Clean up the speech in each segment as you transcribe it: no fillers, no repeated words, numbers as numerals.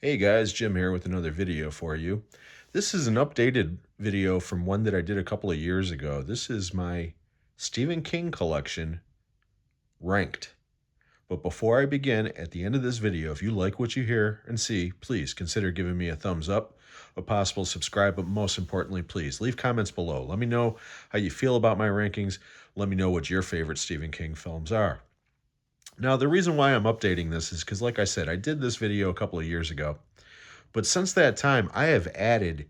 Hey guys, Jim here with another video for you. This is an updated video from one that I did a couple of years ago. This is my Stephen King collection ranked. But before I begin, at the end of this video, if you like what you hear and see, please consider giving me a thumbs up, a possible subscribe, but most importantly, please leave comments below. Let me know how you feel about my rankings. Let me know what your favorite Stephen King films are. Now, the reason why I'm updating this is because, like I said, I did this video a couple of years ago. But since that time, I have added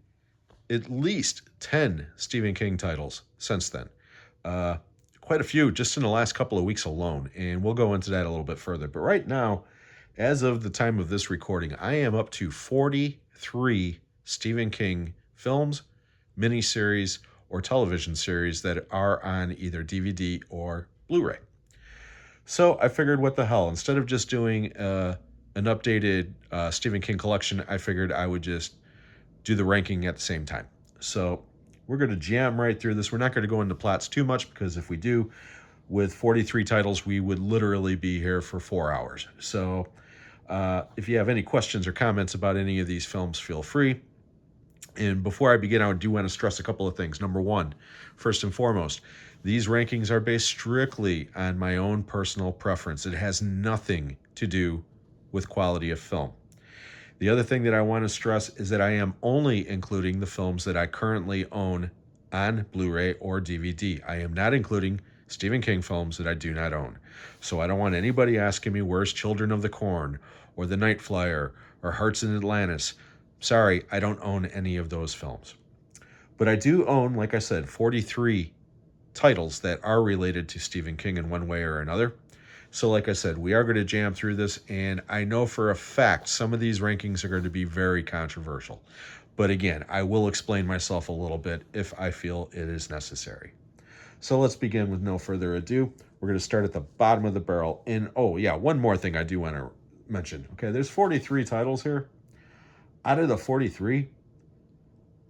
at least 10 Stephen King titles since then. Uh, Quite a few just in the last couple of weeks alone, and we'll go into that a little bit further. But right now, as of the time of this recording, I am up to 43 Stephen King films, miniseries, or television series that are on either DVD or Blu-ray. So I figured, what the hell? Instead of just doing an updated Stephen King collection, I figured I would just do the ranking at the same time. So we're going to jam right through this. We're not going to go into plots too much because if we do, with 43 titles, we would literally be here for 4 hours. So if you have any questions or comments about any of these films, feel free. And before I begin, I do want to stress a couple of things. Number one, first and foremost, these rankings are based strictly on my own personal preference. It has nothing to do with quality of film. The other thing that I want to stress is that I am only including the films that I currently own on Blu-ray or DVD. I am not including Stephen King films that I do not own. So I don't want anybody asking me where's Children of the Corn or The Night Flyer or Hearts in Atlantis. Sorry, I don't own any of those films. But I do own, like I said, 43 titles that are related to Stephen King in one way or another. So like I said, we are going to jam through this, and I know for a fact some of these rankings are going to be very controversial. But again, I will explain myself a little bit if I feel it is necessary. So let's begin with no further ado. We're going to start at the bottom of the barrel. And oh yeah, one more thing I do want to mention. Okay, there's 43 titles here. Out of the 43,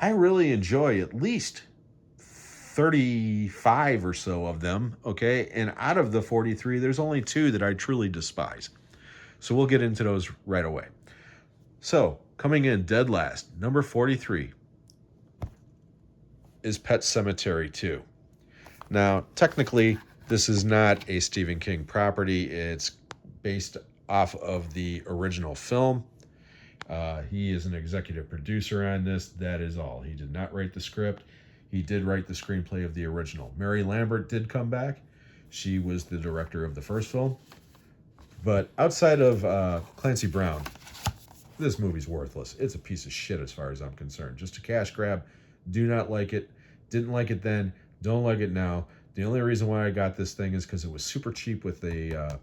I really enjoy at least 35 or so of them, okay? And out of the 43, there's only two that I truly despise. So we'll get into those right away. So, coming in dead last, number 43 is Pet Sematary 2. Now, technically, this is not a Stephen King property. It's based off of the original film. He is an executive producer on this. That is all. He did not write the script. He did write the screenplay of the original. Mary Lambert did come back. She was the director of the first film. But outside of Clancy Brown, this movie's worthless. It's a piece of shit as far as I'm concerned. Just a cash grab. Do not like it. Didn't like it then. Don't like it now. The only reason why I got this thing is because it was super cheap with a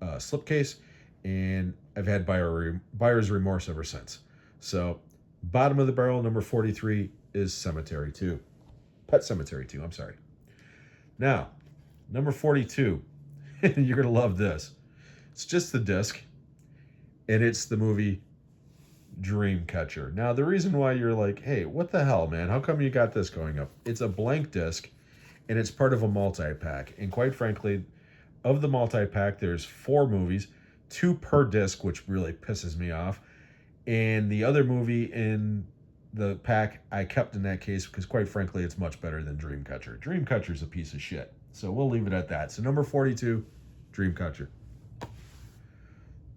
slipcase, and I've had buyer's remorse ever since. So, bottom of the barrel, number 43 is Cemetery 2. Pet Cemetery 2, I'm sorry. Now, number 42, you're going to love this. It's just the disc, and it's the movie Dreamcatcher. Now, the reason why you're like, hey, what the hell, man? How come you got this going up? It's a blank disc, and it's part of a multi-pack. And quite frankly, of the multi-pack, there's 4 movies, 2 per disc, which really pisses me off. And the other movie in the pack I kept in that case because, quite frankly, it's much better than Dreamcatcher. Dreamcatcher's a piece of shit. So we'll leave it at that. So number 42, Dreamcatcher.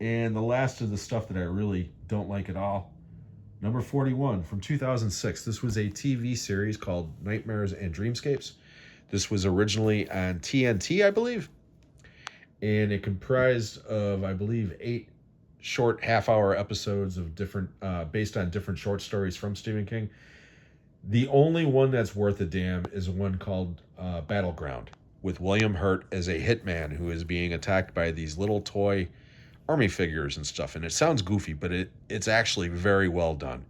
And the last of the stuff that I really don't like at all, number 41 from 2006. This was a TV series called Nightmares and Dreamscapes. This was originally on TNT, I believe. And it comprised of, I believe, 8 short half-hour episodes of different, based on different short stories from Stephen King. The only one that's worth a damn is one called Battleground, with William Hurt as a hitman who is being attacked by these little toy army figures and stuff. And it sounds goofy, but it's actually very well done.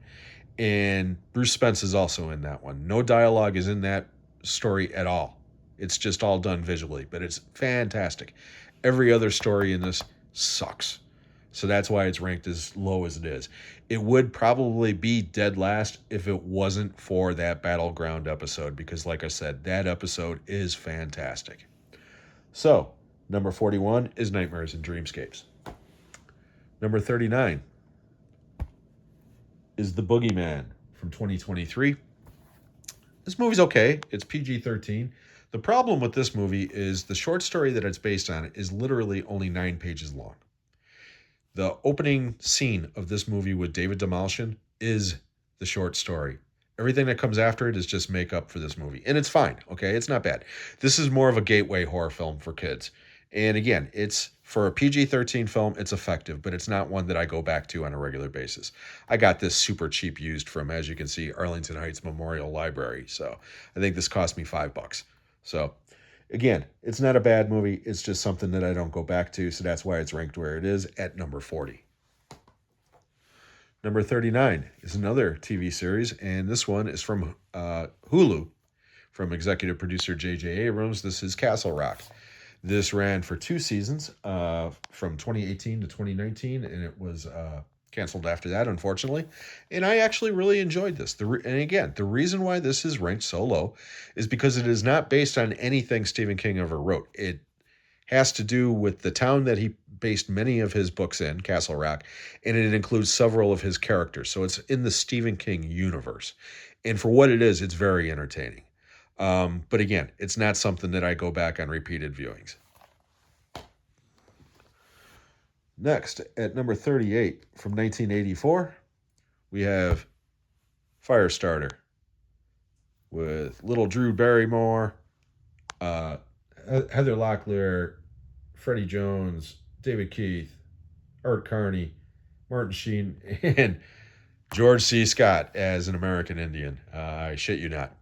And Bruce Spence is also in that one. No dialogue is in that story at all. It's just all done visually, but it's fantastic. Every other story in this sucks. So that's why it's ranked as low as it is. It would probably be dead last if it wasn't for that Battleground episode, because like I said, that episode is fantastic. So, number 41 is Nightmares and Dreamscapes. Number 39, is The Boogeyman from 2023. This movie's okay. It's PG-13. The problem with this movie is the short story that it's based on is literally only 9 pages long. The opening scene of this movie with David Demolshin is the short story. Everything that comes after it is just makeup for this movie. And it's fine, okay? It's not bad. This is more of a gateway horror film for kids. And again, it's for a PG-13 film, it's effective, but it's not one that I go back to on a regular basis. I got this super cheap used from, as you can see, Arlington Heights Memorial Library. So I think this cost me $5. So again, it's not a bad movie. It's just something that I don't go back to. So that's why it's ranked where it is at number 40. Number 39 is another TV series, and this one is from Hulu, from executive producer J.J. Abrams. This is Castle Rock. This ran for 2 seasons from 2018 to 2019, and it was canceled after that, unfortunately. And I actually really enjoyed this. And again, the reason why this is ranked so low is because it is not based on anything Stephen King ever wrote. It has to do with the town that he based many of his books in, Castle Rock, and it includes several of his characters. So it's in the Stephen King universe. And for what it is, it's very entertaining. But again, it's not something that I go back on repeated viewings. Next, at number 38 from 1984, we have Firestarter with little Drew Barrymore, Heather Locklear, Freddie Jones, David Keith, Art Carney, Martin Sheen, and George C. Scott as an American Indian. I shit you not.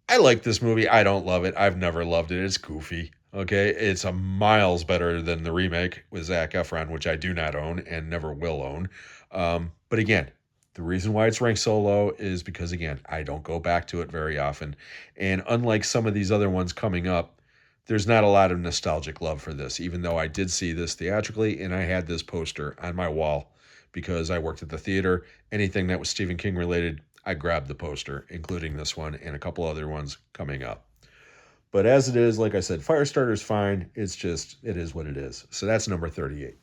I like this movie. I don't love it. I've never loved it. It's goofy. Okay, it's a miles better than the remake with Zac Efron, which I do not own and never will own. But again, the reason why it's ranked so low is because, again, I don't go back to it very often. And unlike some of these other ones coming up, there's not a lot of nostalgic love for this, even though I did see this theatrically and I had this poster on my wall because I worked at the theater. Anything that was Stephen King related, I grabbed the poster, including this one and a couple other ones coming up. But as it is, like I said, Firestarter's fine. It's just, it is what it is. So that's number 38.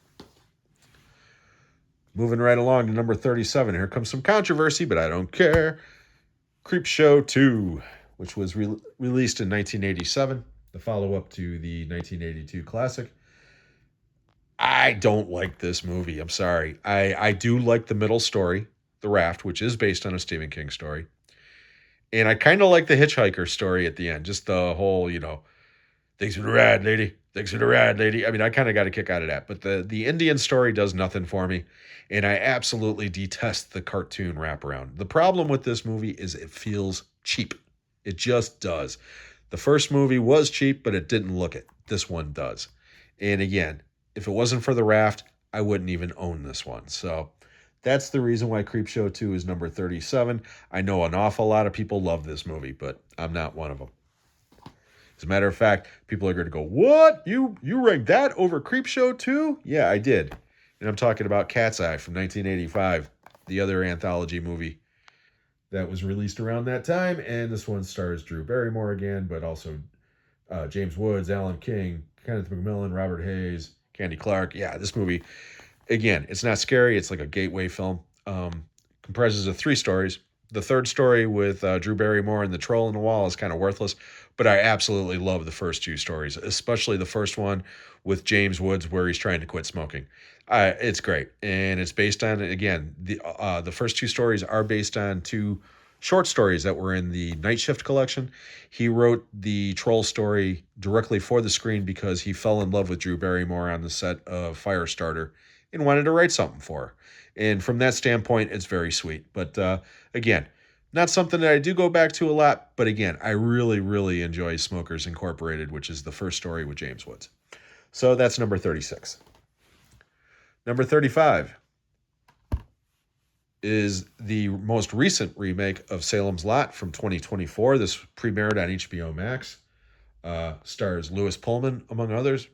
Moving right along to number 37. Here comes some controversy, but I don't care. Creepshow 2, which was released in 1987, the follow-up to the 1982 classic. I don't like this movie. I'm sorry. I do like the middle story, The Raft, which is based on a Stephen King story. And I kind of like the hitchhiker story at the end. Just the whole, thanks for the ride, lady. Thanks for the ride, lady. I mean, I kind of got a kick out of that. But the Indian story does nothing for me. And I absolutely detest the cartoon wraparound. The problem with this movie is it feels cheap. It just does. The first movie was cheap, but it didn't look it. This one does. And again, if it wasn't for the Raft, I wouldn't even own this one. So that's the reason why Creepshow 2 is number 37. I know an awful lot of people love this movie, but I'm not one of them. As a matter of fact, people are going to go, what? You ranked that over Creepshow 2? Yeah, I did. And I'm talking about Cat's Eye from 1985, the other anthology movie that was released around that time. And this one stars Drew Barrymore again, but also James Woods, Alan King, Kenneth McMillan, Robert Hayes, Candy Clark. Yeah, this movie, again, it's not scary. It's like a gateway film. Comprises of 3 stories. The third story with Drew Barrymore and the troll in the wall is kind of worthless, but I absolutely love the first 2 stories, especially the first one with James Woods where he's trying to quit smoking. It's great, and it's based on, again, the first 2 stories are based on 2 short stories that were in the Night Shift collection. He wrote the troll story directly for the screen because he fell in love with Drew Barrymore on the set of Firestarter and wanted to write something for her. And from that standpoint, it's very sweet. But again, not something that I do go back to a lot. But again, I really, really enjoy Smokers Incorporated, which is the first story with James Woods. So that's number 36. Number 35 is the most recent remake of Salem's Lot from 2024. This premiered on HBO Max. Stars Lewis Pullman, among others.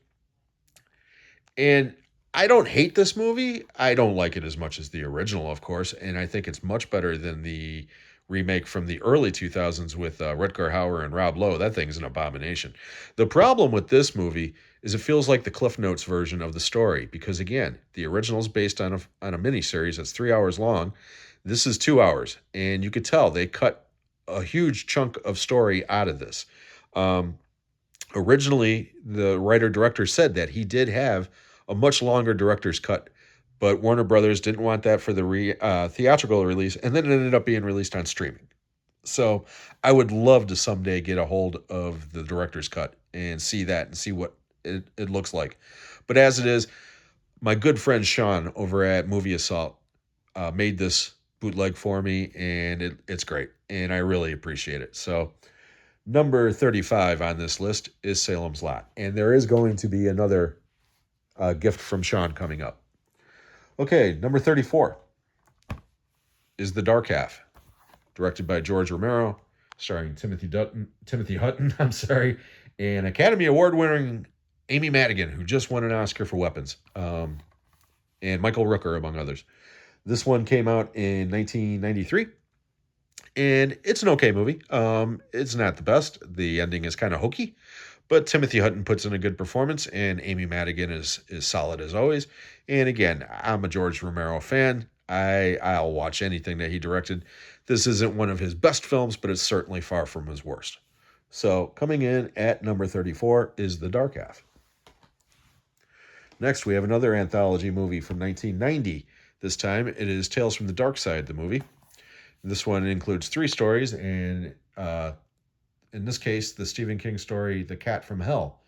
And I don't hate this movie. I don't like it as much as the original, of course, and I think it's much better than the remake from the early 2000s with Rutger Hauer and Rob Lowe. That thing's an abomination. The problem with this movie is it feels like the Cliff Notes version of the story because, again, the original is based on a miniseries that's 3 hours long. This is 2 hours, and you could tell they cut a huge chunk of story out of this. Um, Originally, the writer director said that he did have a much longer director's cut, but Warner Brothers didn't want that for the theatrical release, and then it ended up being released on streaming. So I would love to someday get a hold of the director's cut and see that and see what it looks like. But as it is, my good friend Sean over at Movie Assault made this bootleg for me, and it's great, and I really appreciate it. So number 35 on this list is Salem's Lot, and there is going to be another gift from Sean coming up. Okay, number 34 is The Dark Half, directed by George Romero, starring Timothy Hutton, and Academy Award-winning Amy Madigan, who just won an Oscar for Weapons, and Michael Rooker, among others. This one came out in 1993, and it's an okay movie. It's not the best. The ending is kind of hokey, but Timothy Hutton puts in a good performance, and Amy Madigan is solid as always. And again, I'm a George Romero fan. I'll watch anything that he directed. This isn't one of his best films, but it's certainly far from his worst. So coming in at number 34 is The Dark Half. Next, we have another anthology movie from 1990. This time, it is Tales from the Dark Side, the movie. This one includes 3 stories, and in this case, the Stephen King story, The Cat from Hell,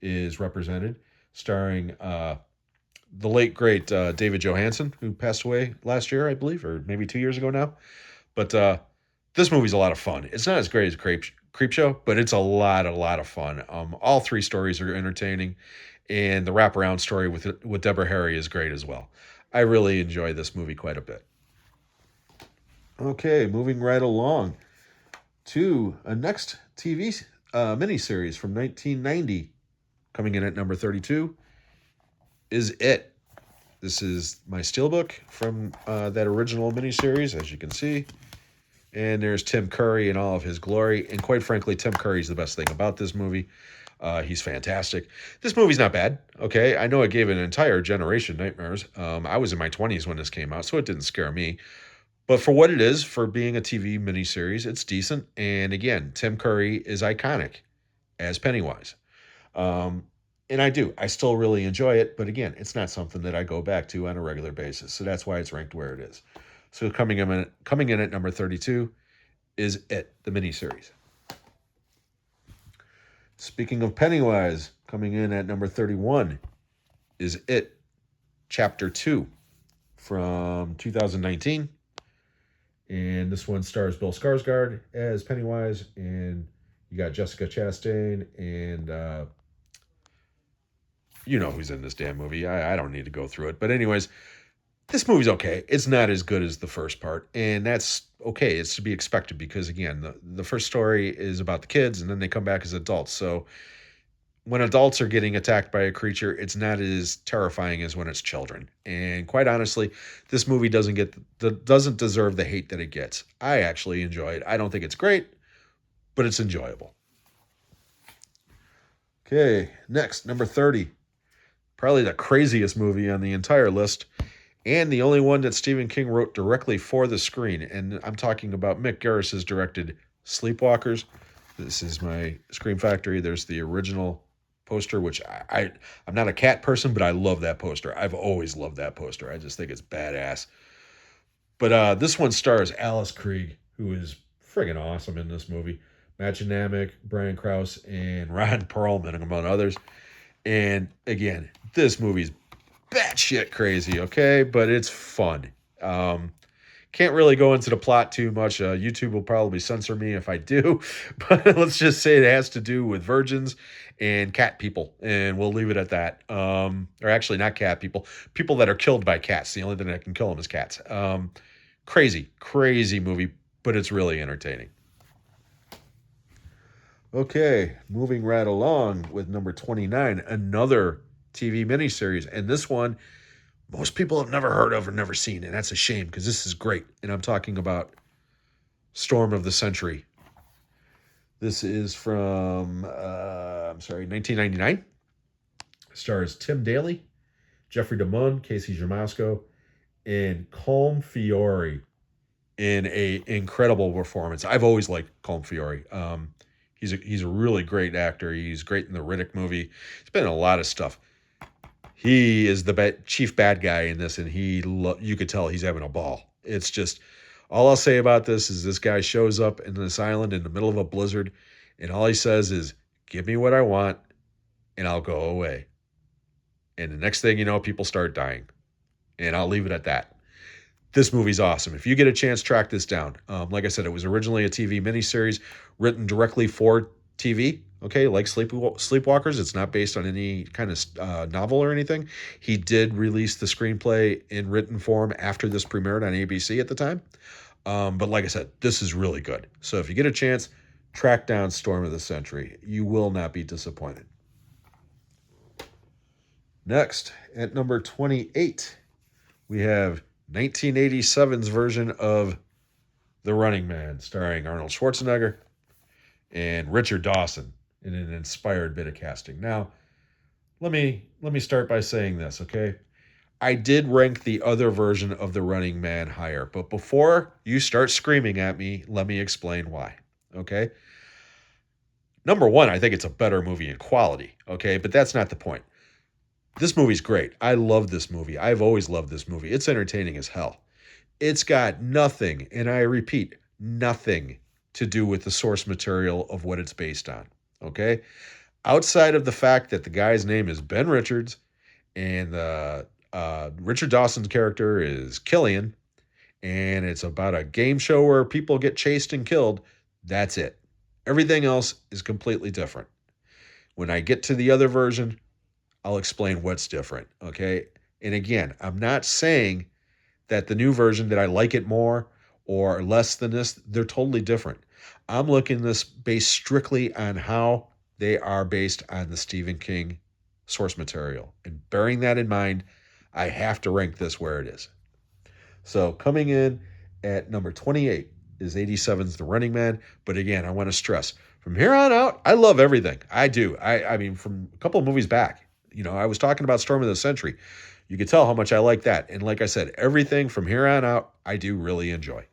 is represented, starring the late, great David Johansen, who passed away last year, I believe, or maybe 2 years ago now. But this movie's a lot of fun. It's not as great as Creepshow, but it's a lot of fun. All 3 stories are entertaining, and the wraparound story with Deborah Harry is great as well. I really enjoy this movie quite a bit. Okay, moving right along to a next TV miniseries from 1990. Coming in at number 32 is It. This is my steelbook from that original miniseries, as you can see. And there's Tim Curry in all of his glory. And quite frankly, Tim Curry's the best thing about this movie. He's fantastic. This movie's not bad, okay? I know it gave an entire generation nightmares. I was in my 20s when this came out, so it didn't scare me. But for what it is, for being a TV miniseries, it's decent. And again, Tim Curry is iconic as Pennywise. And I still really enjoy it. But again, it's not something that I go back to on a regular basis. So that's why it's ranked where it is. So coming in at number 32 is It, the miniseries. Speaking of Pennywise, coming in at number 31 is It, Chapter 2 from 2019. And this one stars Bill Skarsgård as Pennywise, and you got Jessica Chastain, and you know who's in this damn movie. I don't need to go through it. But anyways, this movie's okay. It's not as good as the first part, and that's okay. It's to be expected because, again, the first story is about the kids, and then they come back as adults. So when adults are getting attacked by a creature, it's not as terrifying as when it's children. And quite honestly, this movie doesn't deserve the hate that it gets. I actually enjoy it. I don't think it's great, but it's enjoyable. Okay, next, number 30. Probably the craziest movie on the entire list, and the only one that Stephen King wrote directly for the screen. And I'm talking about Mick Garris's directed Sleepwalkers. This is my Scream Factory. There's the original poster, which I'm not a cat person, but I love that poster. I've always loved that poster. I just think it's badass. But this one stars Alice Krige, who is friggin' awesome in this movie. Matt Janamick, Brian Krause, and Ron Perlman, among others. And again, this movie's batshit crazy, okay? But it's fun. Can't really go into the plot too much. YouTube will probably censor me if I do. But let's just say it has to do with virgins and cat people. And we'll leave it at that. Or actually, not cat people. People that are killed by cats. The only thing that can kill them is cats. Crazy movie. But it's really entertaining. Okay, moving right along with number 29. Another TV miniseries. And this one, most people have never heard of or never seen, and that's a shame because this is great. And I'm talking about Storm of the Century. This is from, 1999. Stars Tim Daly, Jeffrey DeMunn, Casey Jamasco, and Colm Fiore in a incredible performance. I've always liked Colm Fiore. He's a really great actor. He's great in the Riddick movie. He's been in a lot of stuff. He is the chief bad guy in this, and you could tell he's having a ball. It's just all I'll say about this is this guy shows up in this island in the middle of a blizzard, and all he says is, "Give me what I want, and I'll go away." And the next thing you know, people start dying, and I'll leave it at that. This movie's awesome. If you get a chance, track this down. Like I said, it was originally a TV miniseries written directly for TV. Okay, like Sleepwalkers. It's not based on any kind of novel or anything. He did release the screenplay in written form after this premiered on ABC at the time. But like I said, this is really good. So if you get a chance, track down Storm of the Century. You will not be disappointed. Next, at number 28, we have 1987's version of The Running Man, starring Arnold Schwarzenegger and Richard Dawson in an inspired bit of casting. Now, let me start by saying this, okay? I did rank the other version of The Running Man higher, but before you start screaming at me, let me explain why, okay? Number one, I think it's a better movie in quality, okay? But that's not the point. This movie's great. I love this movie. I've always loved this movie. It's entertaining as hell. It's got nothing, and I repeat, nothing to do with the source material of what it's based on. Okay? Outside of the fact that the guy's name is Ben Richards and Richard Dawson's character is Killian, and it's about a game show where people get chased and killed, that's it. Everything else is completely different. When I get to the other version, I'll explain what's different, okay? And again, I'm not saying that the new version that I like it more or less than this, they're totally different. I'm looking at this based strictly on how they are based on the Stephen King source material. And bearing that in mind, I have to rank this where it is. So coming in at number 28 is 87's The Running Man. But again, I want to stress, from here on out, I love everything. I do. I mean, from a couple of movies back, I was talking about Storm of the Century. You could tell how much I like that. And like I said, everything from here on out, I do really enjoy.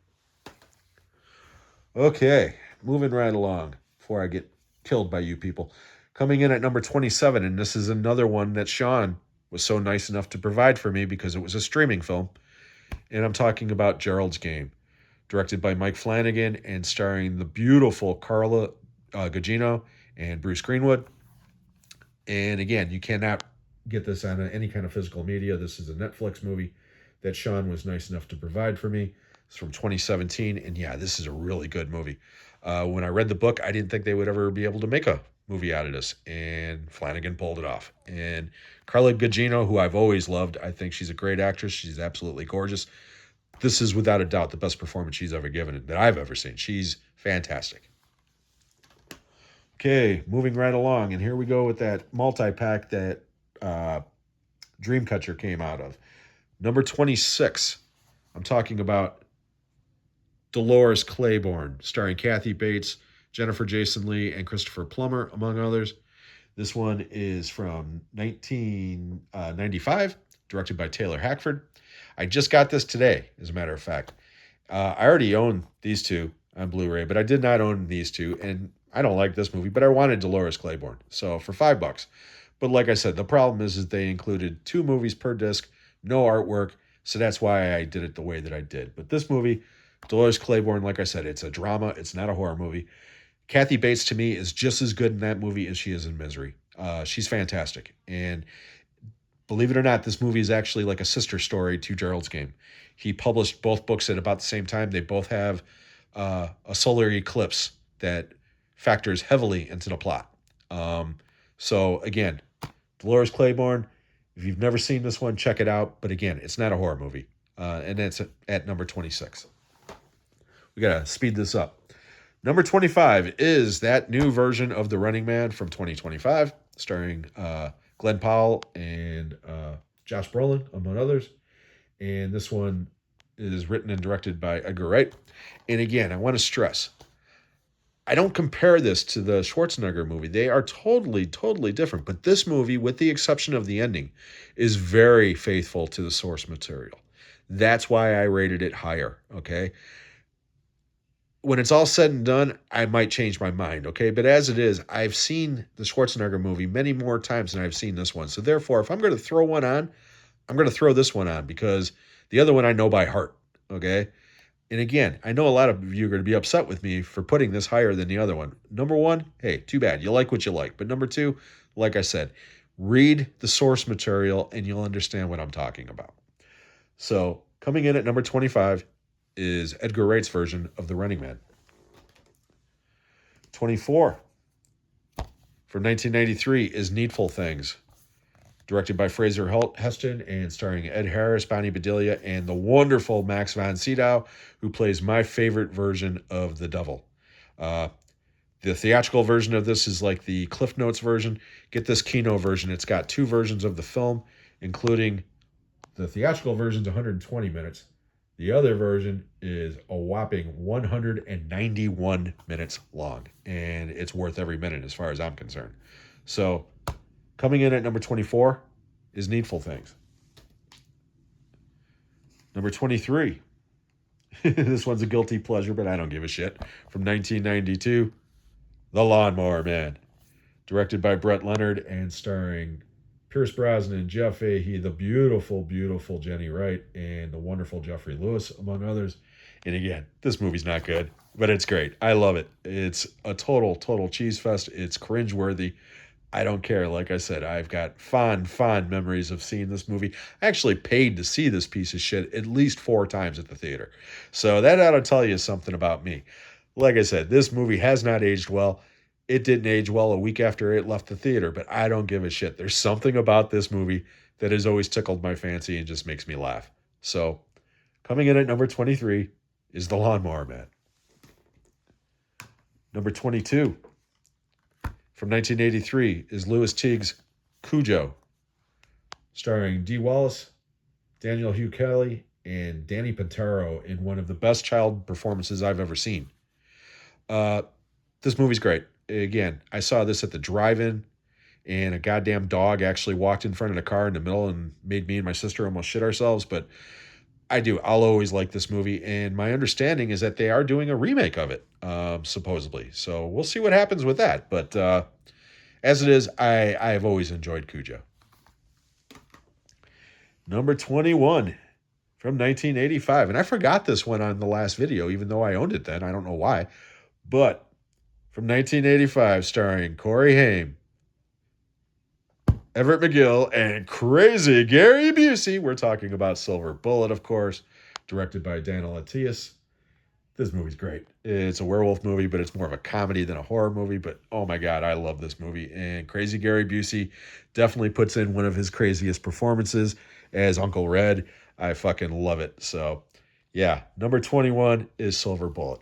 Okay, moving right along before I get killed by you people. Coming in at number 27, and this is another one that Sean was so nice enough to provide for me because it was a streaming film. And I'm talking about Gerald's Game, directed by Mike Flanagan and starring the beautiful Carla Gugino and Bruce Greenwood. And again, you cannot get this on any kind of physical media. This is a Netflix movie that Sean was nice enough to provide for me. It's from 2017. And yeah, this is a really good movie. When I read the book, I didn't think they would ever be able to make a movie out of this. And Flanagan pulled it off. And Carla Gugino, who I've always loved, I think she's a great actress. She's absolutely gorgeous. This is without a doubt the best performance she's ever given that I've ever seen. She's fantastic. Okay, moving right along, and here we go with that multi-pack that Dreamcatcher came out of. Number 26, I'm talking about Dolores Claiborne, starring Kathy Bates, Jennifer Jason Leigh, and Christopher Plummer, among others. This one is from 1995, directed by Taylor Hackford. I just got this today, as a matter of fact. I already own these two on Blu-ray, but I did not own these two, and I don't like this movie, but I wanted Dolores Claiborne, so for $5. But like I said, the problem is they included 2 movies per disc, no artwork, so that's why I did it the way that I did. But this movie, Dolores Claiborne, like I said, it's a drama, it's not a horror movie. Kathy Bates, to me, is just as good in that movie as she is in Misery. She's fantastic, and believe it or not, this movie is actually like a sister story to Gerald's Game. He published both books at about the same time. They both have a solar eclipse that factors heavily into the plot. So again, Dolores Claiborne, if you've never seen this one, check it out. But again, it's not a horror movie. And that's at number 26. We got to speed this up. Number 25 is that new version of The Running Man from 2025, starring Glenn Powell and Josh Brolin, among others. And this one It is written and directed by Edgar Wright. And again, I want to stress, I don't compare this to the Schwarzenegger movie. They are totally, totally different. But this movie, with the exception of the ending, is very faithful to the source material. That's why I rated it higher. Okay. When it's all said and done, I might change my mind. Okay. But as it is, I've seen the Schwarzenegger movie many more times than I've seen this one. So therefore, if I'm going to throw one on, I'm going to throw this one on because the other one I know by heart. Okay. And again, I know a lot of you are going to be upset with me for putting this higher than the other one. Number one, hey, too bad. You like what you like. But number two, like I said, read the source material and you'll understand what I'm talking about. So, coming in at number 25 is Edgar Wright's version of The Running Man. 24 from 1993 is Needful Things, directed by Fraser Heston and starring Ed Harris, Bonnie Bedelia, and the wonderful Max von Sydow, who plays my favorite version of the Devil. Uh, the theatrical version of this is like the Cliff Notes version. Get this Kino version. It's got two versions of the film, including the theatrical version is 120 minutes. The other version is a whopping 191 minutes long, and it's worth every minute as far as I'm concerned. So, coming in at number 24 is Needful Things. Number 23. This one's a guilty pleasure, but I don't give a shit. From 1992, The Lawnmower Man. Directed by Brett Leonard and starring Pierce Brosnan, Jeff Fahey, the beautiful, beautiful Jenny Wright, and the wonderful Jeffrey Lewis, among others. And again, this movie's not good, but it's great. I love it. It's a total, total cheese fest. It's cringeworthy. I don't care. Like I said, I've got fond, fond memories of seeing this movie. I actually paid to see this piece of shit at least 4 times at the theater. So that ought to tell you something about me. Like I said, this movie has not aged well. It didn't age well a week after it left the theater, but I don't give a shit. There's something about this movie that has always tickled my fancy and just makes me laugh. So, coming in at number 23 is The Lawnmower Man. Number 22 from 1983 is Louis Teague's Cujo, starring Dee Wallace, Daniel Hugh Kelly, and Danny Pintaro in one of the best child performances I've ever seen. This movie's great. Again, I saw this at the drive-in, and a goddamn dog actually walked in front of the car in the middle and made me and my sister almost shit ourselves. But I'll always like this movie, and my understanding is that they are doing a remake of it, supposedly. So we'll see what happens with that. But as it is, I have always enjoyed Cujo. Number 21 from 1985. And I forgot this one on the last video, even though I owned it then. I don't know why. But from 1985, starring Corey Haim, Everett McGill, and crazy Gary Busey. We're talking about Silver Bullet, of course, directed by Daniel Attias. This movie's great. It's a werewolf movie, but it's more of a comedy than a horror movie. But oh my God, I love this movie. And crazy Gary Busey definitely puts in one of his craziest performances as Uncle Red. I fucking love it. So yeah, number 21 is Silver Bullet.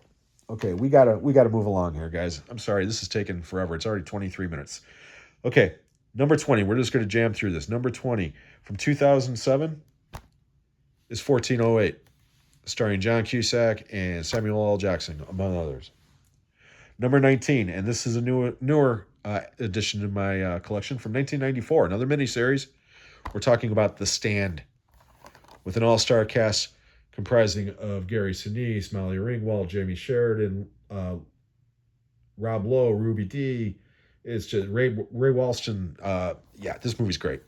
Okay, we gotta move along here, guys. I'm sorry, this is taking forever. It's already 23 minutes. Okay, number 20. We're just gonna jam through this. Number 20 from 2007 is 1408, starring John Cusack and Samuel L. Jackson, among others. Number 19, and this is a newer addition to my collection from 1994, another miniseries. We're talking about The Stand, with an all-star cast comprising of Gary Sinise, Molly Ringwald, Jamie Sheridan, Rob Lowe, Ruby Dee. It's just Ray Walston. Yeah, this movie's great.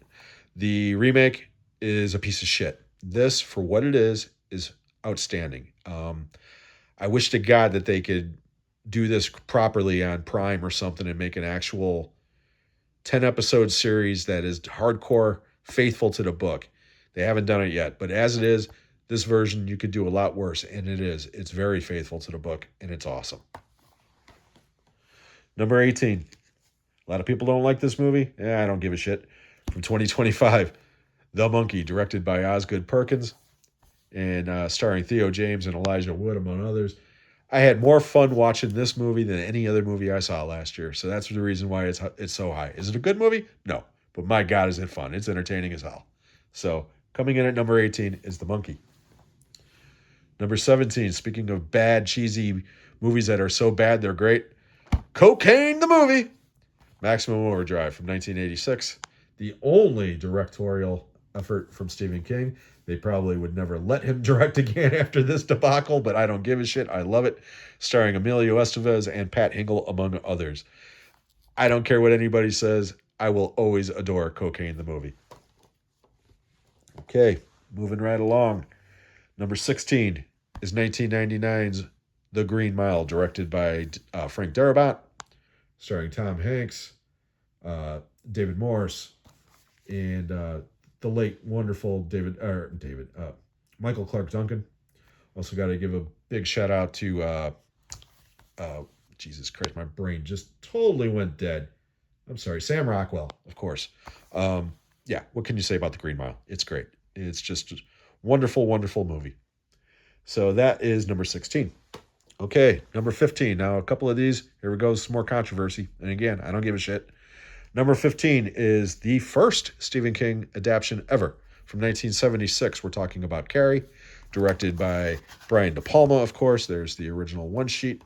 The remake is a piece of shit. This, for what it is outstanding. I wish to God that they could do this properly on Prime or something and make an actual 10-episode series that is hardcore, faithful to the book. They haven't done it yet, but as it is, this version you could do a lot worse, and it is. It's very faithful to the book, and it's awesome. Number 18. A lot of people don't like this movie. I don't give a shit. From 2025, The Monkey, directed by Osgood Perkins, and starring Theo James and Elijah Wood, among others. I had more fun watching this movie than any other movie I saw last year, so that's the reason why it's so high. Is it a good movie? No, but my God, is it fun. It's entertaining as hell. So, coming in at number 18 is The Monkey. Number 17, speaking of bad, cheesy movies that are so bad they're great, Cocaine the Movie. Maximum Overdrive from 1986. The only directorial effort from Stephen King. They probably would never let him direct again after this debacle, but I don't give a shit. I love it. Starring Emilio Estevez and Pat Hingle, among others. I don't care what anybody says. I will always adore Cocaine the Movie. Okay, moving right along. Number 16 is 1999's The Green Mile, directed by Frank Darabont, starring Tom Hanks, David Morse, and the late wonderful Michael Clark Duncan. Also got to give a big shout out to Jesus Christ, my brain just totally went dead. I'm sorry, Sam Rockwell, of course. Yeah, what can you say about The Green Mile? It's great. It's just a wonderful, wonderful movie. So that is number 16. Okay, number 15. Now, a couple of these. Here we go. Some more controversy. And again, I don't give a shit. Number 15 is the first Stephen King adaptation ever from 1976. We're talking about Carrie, directed by Brian De Palma, of course. There's the original one sheet.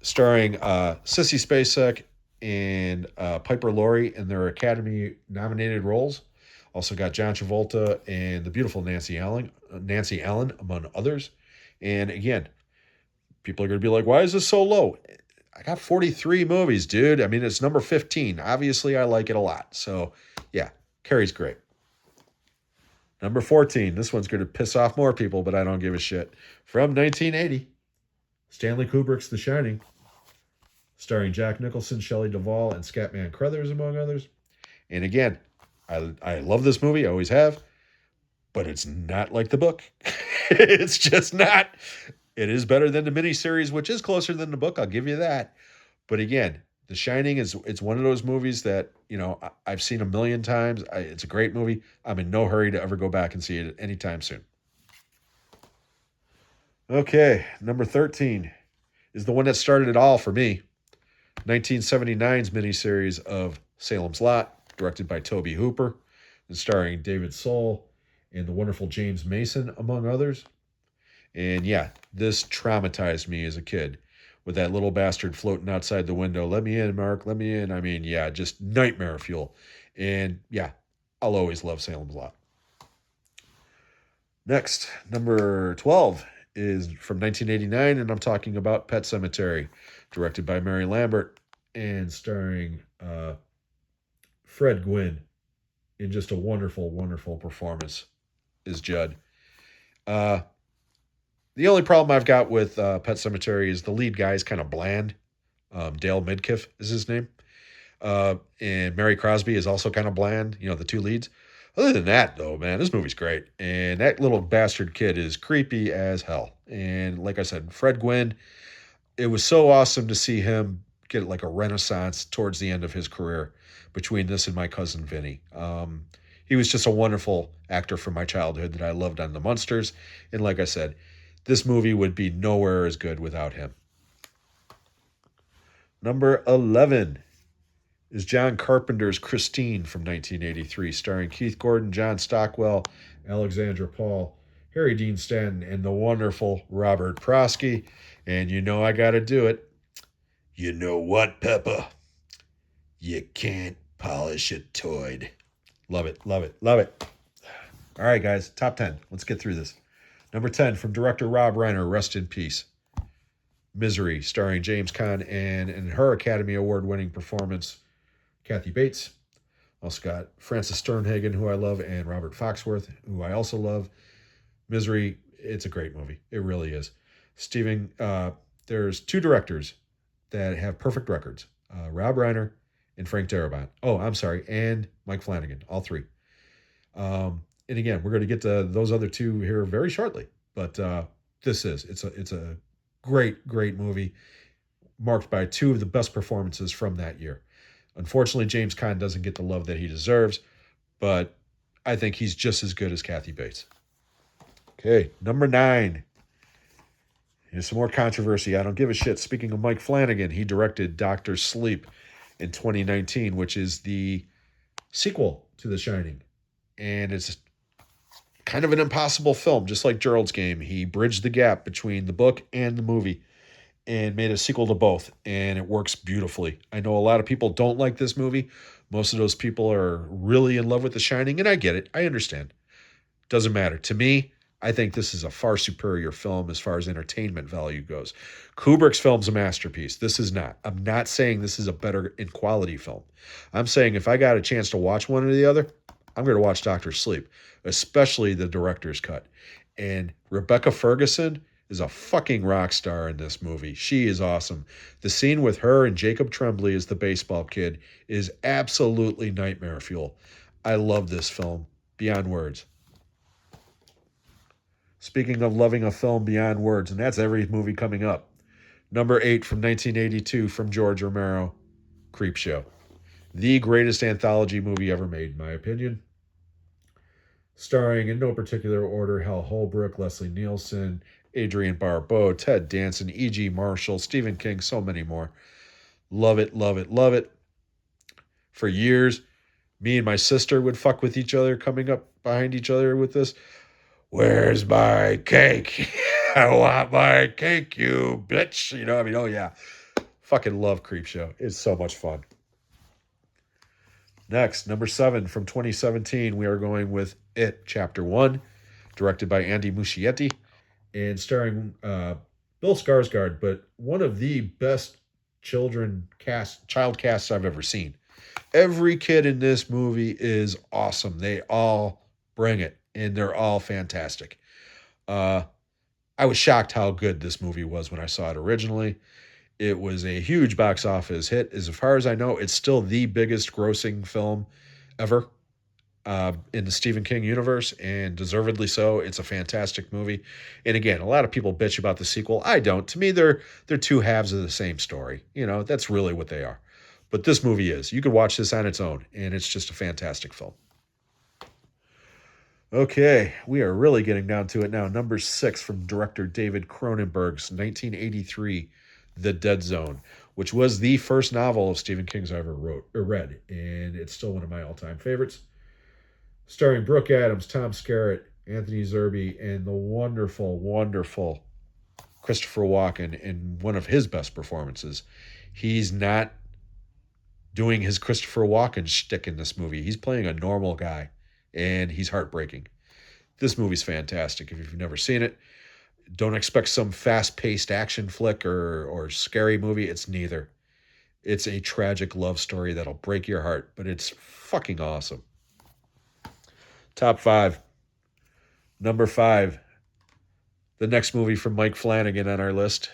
Starring Sissy Spacek and Piper Laurie in their Academy-nominated roles. Also got John Travolta and the beautiful Nancy Allen, among others. And again, people are going to be like, why is this so low? I got 43 movies, dude. I mean, it's number 15. Obviously, I like it a lot. So, yeah, Carrie's great. Number 14. This one's going to piss off more people, but I don't give a shit. From 1980, Stanley Kubrick's The Shining, starring Jack Nicholson, Shelley Duvall, and Scatman Crothers, among others. And again, I love this movie. I always have. But it's not like the book. It's just not. It is better than the miniseries, which is closer than the book. I'll give you that. But again, The Shining it's one of those movies that, I've seen a million times. It's a great movie. I'm in no hurry to ever go back and see it anytime soon. Okay, number 13 is the one that started it all for me. 1979's miniseries of Salem's Lot, directed by Tobe Hooper, and starring David Soul and the wonderful James Mason, among others. And yeah, this traumatized me as a kid with that little bastard floating outside the window. Let me in, Mark, let me in. I mean, yeah, just nightmare fuel. And yeah, I'll always love Salem's Lot. Next, number 12 is from 1989, and I'm talking about Pet Sematary, directed by Mary Lambert and starring Fred Gwynne in just a wonderful, wonderful performance is Judd. The only problem I've got with Pet Sematary is the lead guy is kind of bland. Dale Midkiff is his name. And Mary Crosby is also kind of bland, the two leads. Other than that, though, man, this movie's great. And that little bastard kid is creepy as hell. And like I said, Fred Gwynne, it was so awesome to see him get like a renaissance towards the end of his career between this and My Cousin Vinny. He was just a wonderful actor from my childhood that I loved on The Munsters. And like I said, this movie would be nowhere as good without him. Number 11 is John Carpenter's Christine from 1983, starring Keith Gordon, John Stockwell, Alexandra Paul, Harry Dean Stanton, and the wonderful Robert Prosky. And I got to do it. You know what, Peppa? You can't polish a toy. Love it, love it, love it. All right, guys, top 10. Let's get through this. Number 10, from director Rob Reiner, rest in peace. Misery, starring James Caan and in her Academy Award-winning performance, Kathy Bates. Also got Frances Sternhagen, who I love, and Robert Foxworth, who I also love. Misery, it's a great movie. It really is. There's two directors that have perfect records. Rob Reiner and Frank Darabont. Oh, I'm sorry, and Mike Flanagan, all three. And again, we're going to get to those other two here very shortly. But it's a great, great movie marked by two of the best performances from that year. Unfortunately, James Caan doesn't get the love that he deserves, but I think he's just as good as Kathy Bates. Okay, number 9. Here's some more controversy. I don't give a shit. Speaking of Mike Flanagan, he directed Doctor Sleep in 2019, which is the sequel to The Shining. And it's Kind of an impossible film, just like Gerald's Game. He bridged the gap between the book and the movie and made a sequel to both, and it works beautifully. I know a lot of people don't like this movie. Most of those people are really in love with The Shining, and I get it. I understand. Doesn't matter. To me, I think this is a far superior film as far as entertainment value goes. Kubrick's film's a masterpiece. This is not. I'm not saying this is a better in quality film. I'm saying if I got a chance to watch one or the other, I'm going to watch Doctor Sleep, especially the director's cut. And Rebecca Ferguson is a fucking rock star in this movie. She is awesome. The scene with her and Jacob Tremblay as the baseball kid is absolutely nightmare fuel. I love this film beyond words. Speaking of loving a film beyond words, and that's every movie coming up. Number 8 from 1982 from George Romero, Creepshow. The greatest anthology movie ever made, in my opinion. Starring, in no particular order, Hal Holbrook, Leslie Nielsen, Adrienne Barbeau, Ted Danson, E.G. Marshall, Stephen King, so many more. Love it, love it, love it. For years, me and my sister would fuck with each other, coming up behind each other with this. Where's my cake? I want my cake, you bitch. You know, I mean, oh yeah. Fucking love Creepshow. It's so much fun. Next, number 7 from 2017, we are going with It, Chapter 1, directed by Andy Muschietti, and starring Bill Skarsgård, but one of the best child casts I've ever seen. Every kid in this movie is awesome. They all bring it, and they're all fantastic. I was shocked how good this movie was when I saw it originally. It was a huge box office hit. As far as I know, it's still the biggest grossing film ever in the Stephen King universe, and deservedly so. It's a fantastic movie. And again, a lot of people bitch about the sequel. I don't. To me, they're two halves of the same story. You know, that's really what they are. But this movie is. You could watch this on its own, and it's just a fantastic film. Okay, we are really getting down to it now. Number 6 from director David Cronenberg's 1983 The Dead Zone, which was the first novel of Stephen King's I ever read, and it's still one of my all-time favorites. Starring Brooke Adams, Tom Skerritt, Anthony Zerbe, and the wonderful, wonderful Christopher Walken in one of his best performances. He's not doing his Christopher Walken shtick in this movie. He's playing a normal guy, and he's heartbreaking. This movie's fantastic. If you've never seen it, don't expect some fast-paced action flick or scary movie. It's neither. It's a tragic love story that'll break your heart, but it's fucking awesome. Top 5. Number 5. The next movie from Mike Flanagan on our list.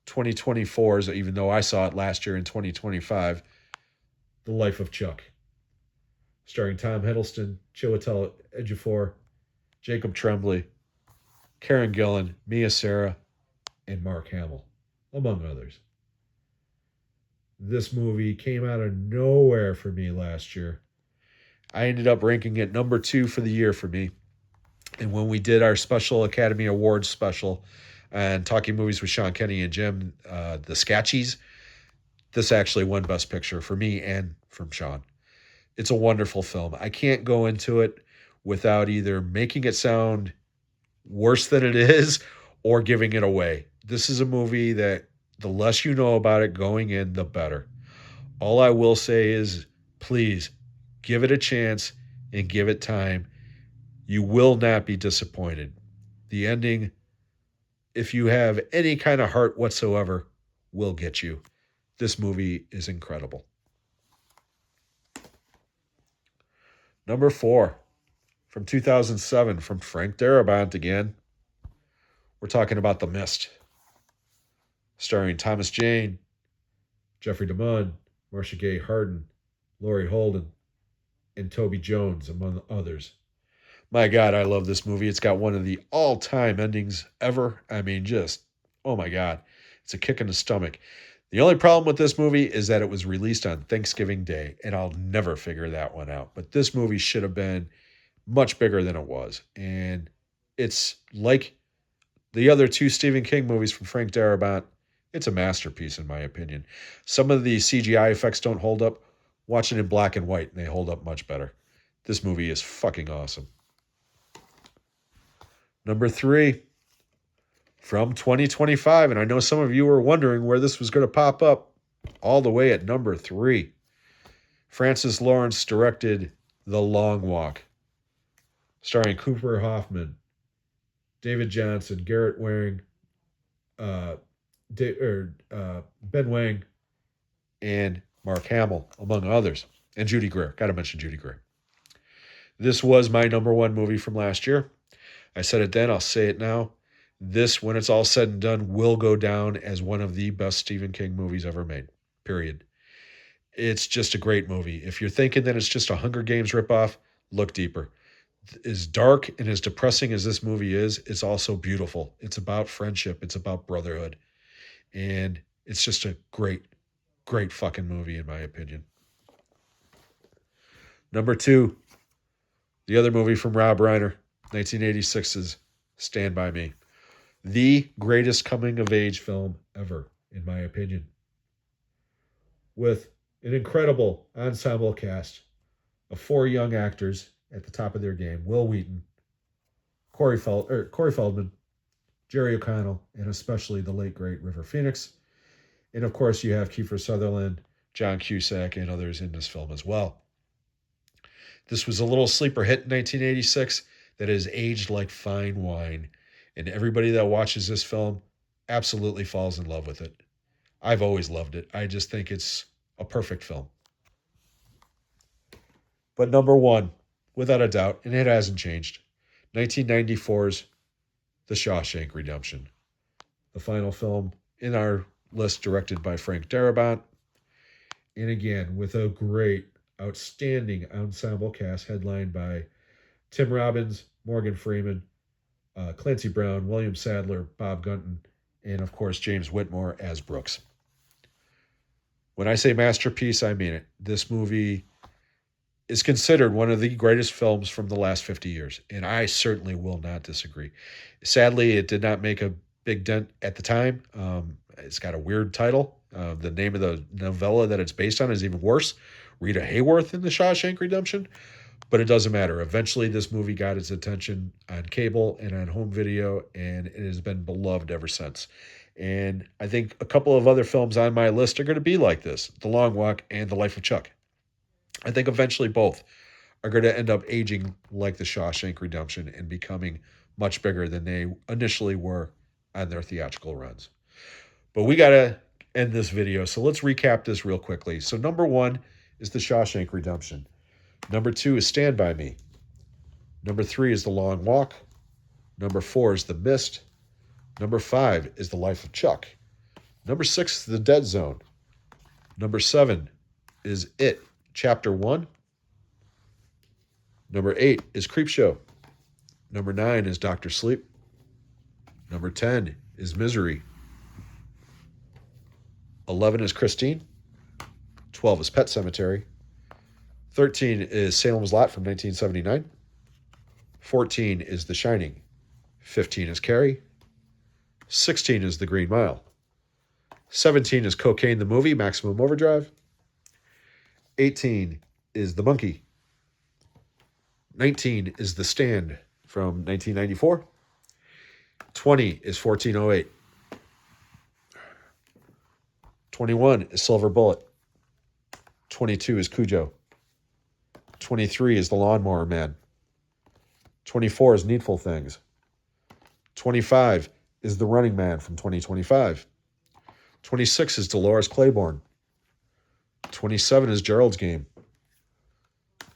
2024's, even though I saw it last year in 2025. The Life of Chuck. Starring Tom Hiddleston, Chiwetel Ejiofor, Jacob Tremblay, Karen Gillan, Mia Sara, and Mark Hamill, among others. This movie came out of nowhere for me last year. I ended up ranking it number 2 for the year for me. And when we did our special Academy Awards special and talking movies with Sean Kenny and Jim, the Scatchies, this actually won Best Picture for me and from Sean. It's a wonderful film. I can't go into it without either making it sound worse than it is or giving it away. This is a movie that the less you know about it going in, the better. All I will say is, please give it a chance and give it time. You will not be disappointed. The ending, if you have any kind of heart whatsoever, will get you. This movie is incredible. Number 4, from 2007, from Frank Darabont again. We're talking about The Mist. Starring Thomas Jane, Jeffrey DeMunn, Marcia Gay Harden, Laurie Holden, and Toby Jones, among others. My God, I love this movie. It's got one of the all-time endings ever. I mean, just, oh my God. It's a kick in the stomach. The only problem with this movie is that it was released on Thanksgiving Day, and I'll never figure that one out. But this movie should have been much bigger than it was. And it's like the other 2 Stephen King movies from Frank Darabont. It's a masterpiece, in my opinion. Some of the CGI effects don't hold up. Watch it in black and white, and they hold up much better. This movie is fucking awesome. Number 3, from 2025, and I know some of you were wondering where this was going to pop up, all the way at number 3. Francis Lawrence directed The Long Walk, starring Cooper Hoffman, David Johnson, Garrett Waring, uh, Ben Wang, and Mark Hamill, among others, and Judy Greer. Got to mention Judy Greer. This was my number 1 movie from last year. I said it then, I'll say it now. This, when it's all said and done, will go down as one of the best Stephen King movies ever made, period. It's just a great movie. If you're thinking that it's just a Hunger Games ripoff, look deeper. As dark and as depressing as this movie is, it's also beautiful. It's about friendship. It's about brotherhood. And it's just a great, great fucking movie, in my opinion. Number 2, the other movie from Rob Reiner, 1986's Stand By Me. The greatest coming-of-age film ever, in my opinion. With an incredible ensemble cast of 4 young actors at the top of their game. Will Wheaton, Corey Feldman, Jerry O'Connell, and especially the late, great River Phoenix. And of course, you have Kiefer Sutherland, John Cusack, and others in this film as well. This was a little sleeper hit in 1986 that has aged like fine wine. And everybody that watches this film absolutely falls in love with it. I've always loved it. I just think it's a perfect film. But number 1, without a doubt, and it hasn't changed, 1994's The Shawshank Redemption. The final film in our list, directed by Frank Darabont. And again, with a great, outstanding ensemble cast headlined by Tim Robbins, Morgan Freeman, Clancy Brown, William Sadler, Bob Gunton, and of course James Whitmore as Brooks. When I say masterpiece, I mean it. This movie is considered one of the greatest films from the last 50 years, and I certainly will not disagree. Sadly, it did not make a big dent at the time. It's got a weird title. The name of the novella that it's based on is even worse. Rita Hayworth in The Shawshank Redemption. But it doesn't matter. Eventually, this movie got its attention on cable and on home video, and it has been beloved ever since. And I think a couple of other films on my list are going to be like this: The Long Walk and The Life of Chuck. I think eventually both are going to end up aging like The Shawshank Redemption and becoming much bigger than they initially were on their theatrical runs. But we got to end this video, so let's recap this real quickly. So number 1 is The Shawshank Redemption. Number 2 is Stand By Me. Number 3 is The Long Walk. Number 4 is The Mist. Number 5 is The Life of Chuck. Number 6 is The Dead Zone. Number 7 is It, Chapter 1. Number 8 is Creepshow. Number 9 is Dr. Sleep. Number 10 is Misery. 11 is Christine. 12 is Pet Sematary. 13 is Salem's Lot from 1979. 14 is The Shining. 15 is Carrie. 16 is The Green Mile. 17 is Cocaine the Movie, Maximum Overdrive. 18 is The Monkey. 19 is The Stand from 1994. 20 is 1408. 21 is Silver Bullet. 22 is Cujo. 23 is The Lawnmower Man. 24 is Needful Things. 25 is The Running Man from 2025. 26 is Dolores Claiborne. 27 is Gerald's Game.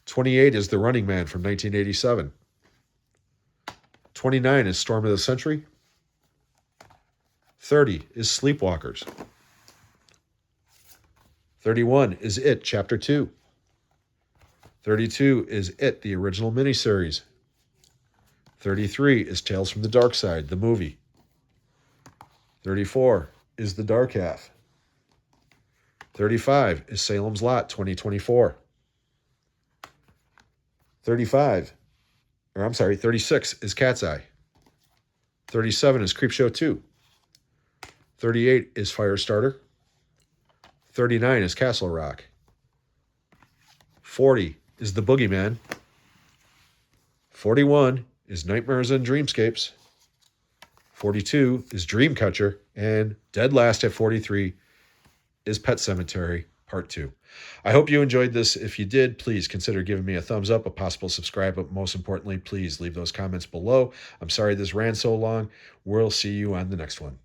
28 is The Running Man from 1987. 29 is Storm of the Century. 30 is Sleepwalkers. 31 is It, Chapter 2. 32 is It, the original miniseries. 33 is Tales from the Dark Side, the movie. 34 is The Dark Half. 35 is Salem's Lot 2024. 36 is Cat's Eye. 37 is Creepshow 2. 38 is Firestarter. 39 is Castle Rock. 40 is The Boogeyman. 41 is Nightmares and Dreamscapes. 42 is Dreamcatcher. And dead last at 43 is Pet Cemetery Part 2. I hope you enjoyed this. If you did, please consider giving me a thumbs up, a possible subscribe, but most importantly, please leave those comments below. I'm sorry this ran so long. We'll see you on the next one.